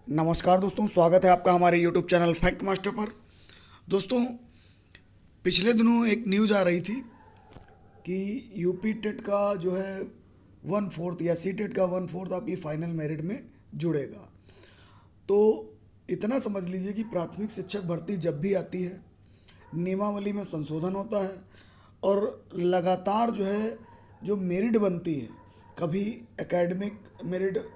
नमस्कार दोस्तों, स्वागत है आपका हमारे यूट्यूब चैनल फैक्ट मास्टर पर। दोस्तों, पिछले दिनों एक न्यूज़ आ रही थी कि यूपी टेट का जो है 1/4 या सी टेट का 1/4 आपकी फाइनल मेरिट में जुड़ेगा। तो इतना समझ लीजिए कि प्राथमिक शिक्षक भर्ती जब भी आती है, नियमावली में संशोधन होता है और लगातार जो है जो मेरिट बनती है, कभी एकेडमिक मेरिट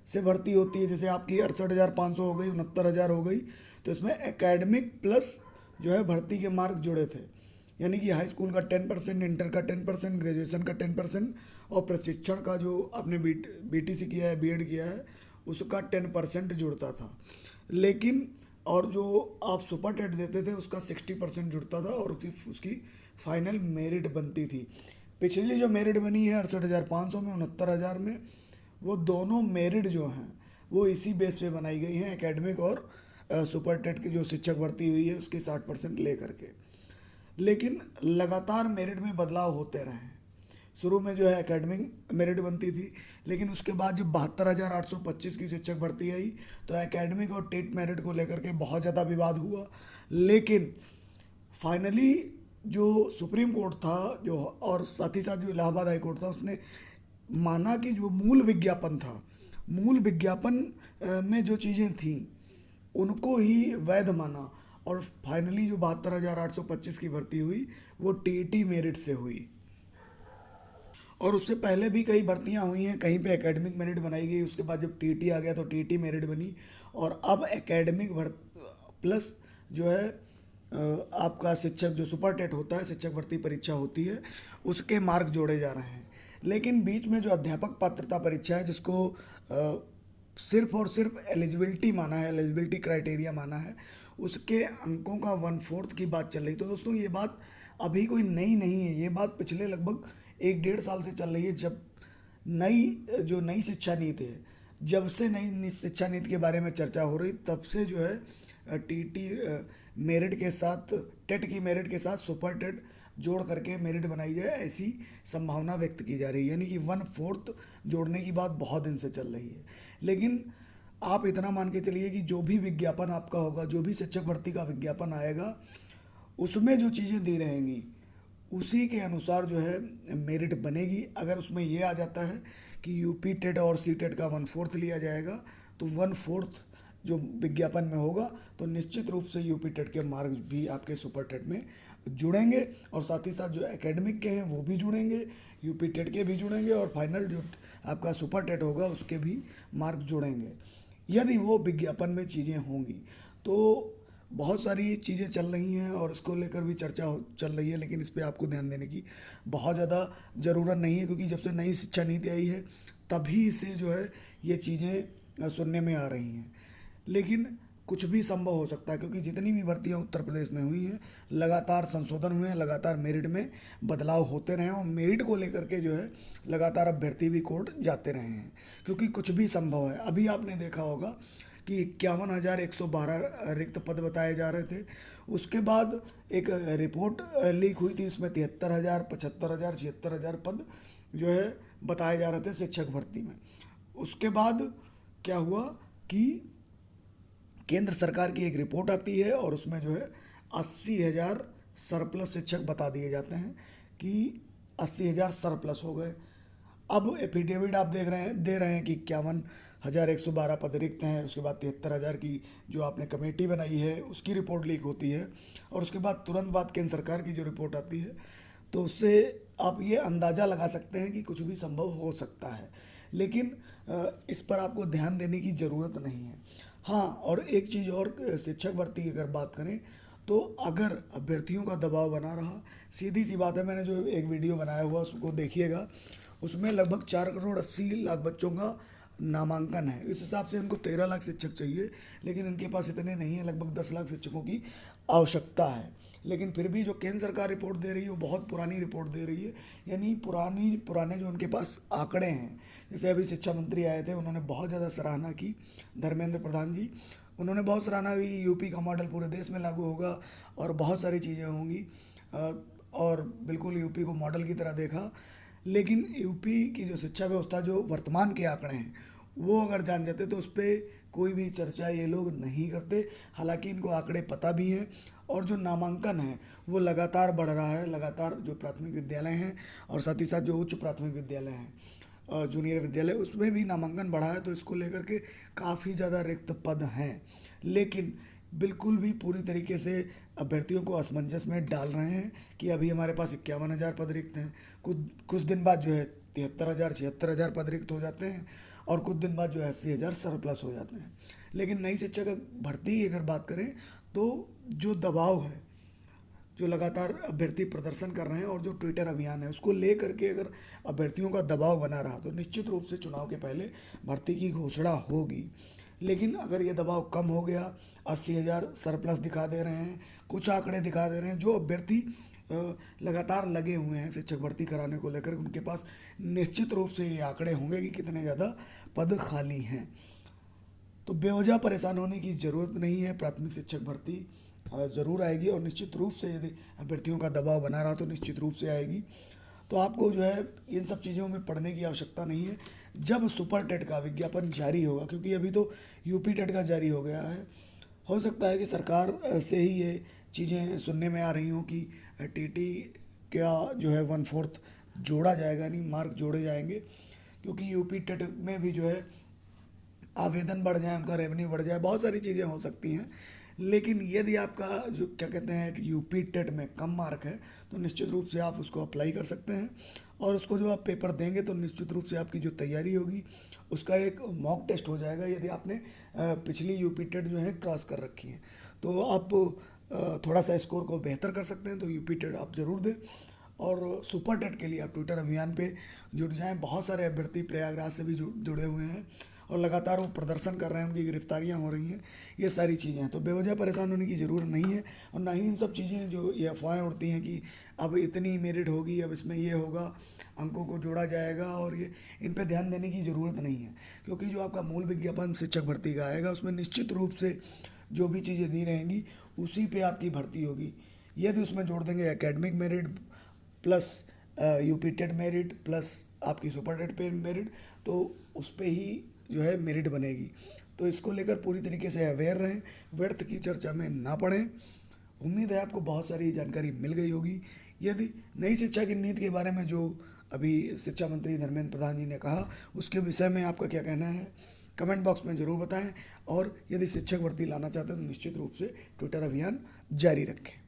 से भर्ती होती है, जैसे आपकी 68,500 हो गई, 69,000 हो गई, तो इसमें एकेडमिक प्लस जो है भर्ती के मार्क जुड़े थे। यानी कि हाई स्कूल का 10%, इंटर का 10%, ग्रेजुएशन का 10% और प्रशिक्षण का जो आपने BTC किया है, बीएड किया है, उसका 10% जुड़ता था। लेकिन और जो आप सुपर टेट देते थे उसका 60% जुड़ता था और उसकी उसकी फाइनल मेरिट बनती थी। पिछली जो मेरिट बनी है 68,500 में, 69,000 में, वो दोनों मेरिट जो हैं वो इसी बेस पे बनाई गई हैं, एकेडमिक और सुपर टेट की जो शिक्षक भर्ती हुई है उसके 60% ले करके। लेकिन लगातार मेरिट में बदलाव होते रहे हैं। शुरू में जो है एकेडमिक मेरिट बनती थी, लेकिन उसके बाद जब 72,825 की शिक्षक भर्ती आई तो एकेडमिक और टेट मेरिट को लेकर के बहुत ज़्यादा विवाद हुआ। लेकिन फाइनली जो सुप्रीम कोर्ट था जो, और साथ ही साथ जो इलाहाबाद हाई कोर्ट था, उसने माना कि जो मूल विज्ञापन था, मूल विज्ञापन में जो चीज़ें थीं उनको ही वैध माना और फाइनली जो 72,825 की भर्ती हुई वो टीईटी मेरिट से हुई। और उससे पहले भी कई भर्तियां हुई हैं, कहीं पे एकेडमिक मेरिट बनाई गई, उसके बाद जब टीटी आ गया तो टीटी मेरिट बनी और अब एकेडमिक प्लस जो है आपका शिक्षक जो सुपर टेट होता है, शिक्षक भर्ती परीक्षा होती है, उसके मार्क जोड़े जा रहे हैं। लेकिन बीच में जो अध्यापक पात्रता परीक्षा है, जिसको सिर्फ और सिर्फ एलिजिबिलिटी माना है, एलिजिबिलिटी क्राइटेरिया माना है, उसके अंकों का 1/4 की बात चल रही। तो दोस्तों, ये बात अभी कोई नई नहीं है, ये बात पिछले लगभग 1-1.5 साल से चल रही है। जब नई शिक्षा नीति है, जब से नई शिक्षा नीति के बारे में चर्चा हो रही, तब से जो है टीटी मेरिट के साथ, टेट की मेरिट के साथ सुपर टेट जोड़ करके मेरिट बनाई जाए, ऐसी संभावना व्यक्त की जा रही है। यानी कि 1/4 जोड़ने की बात बहुत दिन से चल रही है। लेकिन आप इतना मान के चलिए कि जो भी विज्ञापन आपका होगा, जो भी शिक्षक भर्ती का विज्ञापन आएगा, उसमें जो चीज़ें दी रहेंगी उसी के अनुसार जो है मेरिट बनेगी। अगर उसमें ये आ जाता है कि यूपी टेट और सी टेट का 1/4 लिया जाएगा, तो 1/4 जो विज्ञापन में होगा, तो निश्चित रूप से यूपी टेट के मार्क्स भी आपके सुपर टेट में जुड़ेंगे और साथ ही साथ जो एकेडमिक के हैं वो भी जुड़ेंगे, यूपी टेट के भी जुड़ेंगे और फाइनल जो आपका सुपर टेट होगा उसके भी मार्क्स जुड़ेंगे, यदि वो विज्ञापन में चीज़ें होंगी। तो बहुत सारी चीज़ें चल रही हैं और इसको लेकर भी चर्चा चल रही है, लेकिन इस पे आपको ध्यान देने की बहुत ज़्यादा ज़रूरत नहीं है, क्योंकि जब से नई शिक्षा नीति आई है तभी से जो है ये चीज़ें सुनने में आ रही हैं। लेकिन कुछ भी संभव हो सकता है, क्योंकि जितनी भी भर्तियां उत्तर प्रदेश में हुई हैं, लगातार संशोधन हुए हैं, लगातार मेरिट में बदलाव होते रहे हैं और मेरिट को लेकर के जो है लगातार अभ्यर्थी भी कोर्ट जाते रहे हैं, क्योंकि कुछ भी संभव है। अभी आपने देखा होगा कि 51,112 रिक्त पद बताए जा रहे थे। उसके बाद एक रिपोर्ट लीक हुई थी, उसमें 73,000, 75,000, 76,000 पद जो है बताए जा रहे थे शिक्षक भर्ती में। उसके बाद क्या हुआ कि केंद्र सरकार की एक रिपोर्ट आती है और उसमें जो है 80,000 सरप्लस शिक्षक बता दिए जाते हैं कि 80,000 सरप्लस हो गए। अब एफिडेविट आप दे रहे हैं कि 51,112 पद रिक्त हैं। उसके बाद 73,000 की जो आपने कमेटी बनाई है उसकी रिपोर्ट लीक होती है और उसके बाद तुरंत बाद केंद्र सरकार की जो रिपोर्ट आती है, तो उससे आप ये अंदाज़ा लगा सकते हैं कि कुछ भी संभव हो सकता है। लेकिन इस पर आपको ध्यान देने की ज़रूरत नहीं है। हाँ, और एक चीज़ और, शिक्षक भर्ती की अगर बात करें तो अगर अभ्यर्थियों का दबाव बना रहा, सीधी सी बात है, मैंने जो एक वीडियो बनाया हुआ उसको देखिएगा, उसमें लगभग 4,80,00,000 बच्चों का नामांकन है। इस हिसाब से इनको 13 लाख शिक्षक चाहिए, लेकिन इनके पास इतने नहीं है, लगभग 10 लाख शिक्षकों की आवश्यकता है। लेकिन फिर भी जो केंद्र सरकार रिपोर्ट दे रही है वो बहुत पुरानी रिपोर्ट दे रही है, यानी पुराने जो उनके पास आंकड़े हैं। जैसे अभी शिक्षा मंत्री आए थे, उन्होंने बहुत ज़्यादा सराहना की, धर्मेंद्र प्रधान जी, उन्होंने बहुत सराहना की, यूपी का मॉडल पूरे देश में लागू होगा और बहुत सारी चीज़ें होंगी और बिल्कुल यूपी को मॉडल की तरह देखा। लेकिन यूपी की जो शिक्षा व्यवस्था, जो वर्तमान के आंकड़े हैं, वो अगर जान जाते तो उस पर कोई भी चर्चा ये लोग नहीं करते। हालांकि इनको आंकड़े पता भी हैं, और जो नामांकन है वो लगातार बढ़ रहा है। लगातार जो प्राथमिक विद्यालय हैं और साथ ही साथ जो उच्च प्राथमिक विद्यालय हैं, जूनियर विद्यालय, उसमें भी नामांकन बढ़ा है। तो इसको लेकर के काफ़ी ज़्यादा रिक्त पद हैं, लेकिन बिल्कुल भी पूरी तरीके से अभ्यर्थियों को असमंजस में डाल रहे हैं कि अभी हमारे पास 51,000 पद रिक्त हैं, कुछ कुछ दिन बाद जो है 73,000 76,000 पद रिक्त हो जाते हैं, और कुछ दिन बाद जो है 80,000 सरप्लस हो जाते हैं। लेकिन नई शिक्षक भर्ती की अगर बात करें तो जो दबाव है, जो लगातार अभ्यर्थी प्रदर्शन कर रहे हैं, और जो ट्विटर अभियान है उसको ले करके अगर अभ्यर्थियों का दबाव बना रहा तो निश्चित रूप से चुनाव के पहले भर्ती की घोषणा होगी। लेकिन अगर ये दबाव कम हो गया, 80,000 सरप्लस दिखा दे रहे हैं, कुछ आंकड़े दिखा दे रहे हैं, जो अभ्यर्थी लगातार लगे हुए हैं शिक्षक भर्ती कराने को लेकर, उनके पास निश्चित रूप से ये आंकड़े होंगे कि कितने ज़्यादा पद खाली हैं। तो बेवजह परेशान होने की ज़रूरत नहीं है। प्राथमिक शिक्षक भर्ती ज़रूर आएगी, और निश्चित रूप से यदि अभ्यर्थियों का दबाव बना रहा तो निश्चित रूप से आएगी। तो आपको जो है इन सब चीज़ों में पढ़ने की आवश्यकता नहीं है। जब सुपर टेट का विज्ञापन जारी होगा, क्योंकि अभी तो यूपी टेट का जारी हो गया है, हो सकता है कि सरकार से ही ये चीज़ें सुनने में आ रही हों कि टीटी का जो है 1/4 जोड़ा जाएगा, नहीं मार्क जोड़े जाएंगे, क्योंकि यूपी टेट में भी जो है आवेदन बढ़ जाए, उनका रेवेन्यू बढ़ जाए, बहुत सारी चीज़ें हो सकती हैं। लेकिन यदि आपका जो क्या कहते हैं यूपी टेट में कम मार्क है तो निश्चित रूप से आप उसको अप्लाई कर सकते हैं, और उसको जब आप पेपर देंगे तो निश्चित रूप से आपकी जो तैयारी होगी उसका एक मॉक टेस्ट हो जाएगा। यदि आपने पिछली यूपी टेट जो है क्रॉस कर रखी है तो आप थोड़ा सा स्कोर को बेहतर कर सकते हैं। तो यूपी टेट आप ज़रूर दें, और सुपर टेट के लिए आप ट्विटर अभियान पे जुट जाएं। बहुत सारे अभ्यर्थी प्रयागराज से भी जुड़े हुए हैं, और लगातार वो प्रदर्शन कर रहे हैं, उनकी गिरफ्तारियां हो रही हैं, ये सारी चीज़ें हैं। तो बेवजह परेशान होने की ज़रूरत नहीं है, और ना ही इन सब चीज़ें जो ये अफवाहें उड़ती हैं कि अब इतनी मेरिट होगी, अब इसमें ये होगा, अंकों को जोड़ा जाएगा, और ये इन पे ध्यान देने की ज़रूरत नहीं है। क्योंकि जो आपका मूल विज्ञापन शिक्षक भर्ती का आएगा उसमें निश्चित रूप से जो भी चीज़ें दी रहेंगी उसी पे आपकी भर्ती होगी। यदि उसमें जोड़ देंगे academic merit plus UP TET merit plus आपकी सुपर टेट पे मेरिट, तो उस पर ही जो है मेरिट बनेगी। तो इसको लेकर पूरी तरीके से अवेयर रहें, व्यर्थ की चर्चा में ना पड़ें। उम्मीद है आपको बहुत सारी जानकारी मिल गई होगी। यदि नई शिक्षा की नीति के बारे में जो अभी शिक्षा मंत्री धर्मेंद्र प्रधान जी ने कहा, उसके विषय में आपका क्या कहना है, कमेंट बॉक्स में ज़रूर बताएं। और यदि शिक्षक भर्ती लाना चाहते हैं तो निश्चित रूप से ट्विटर अभियान जारी रखें।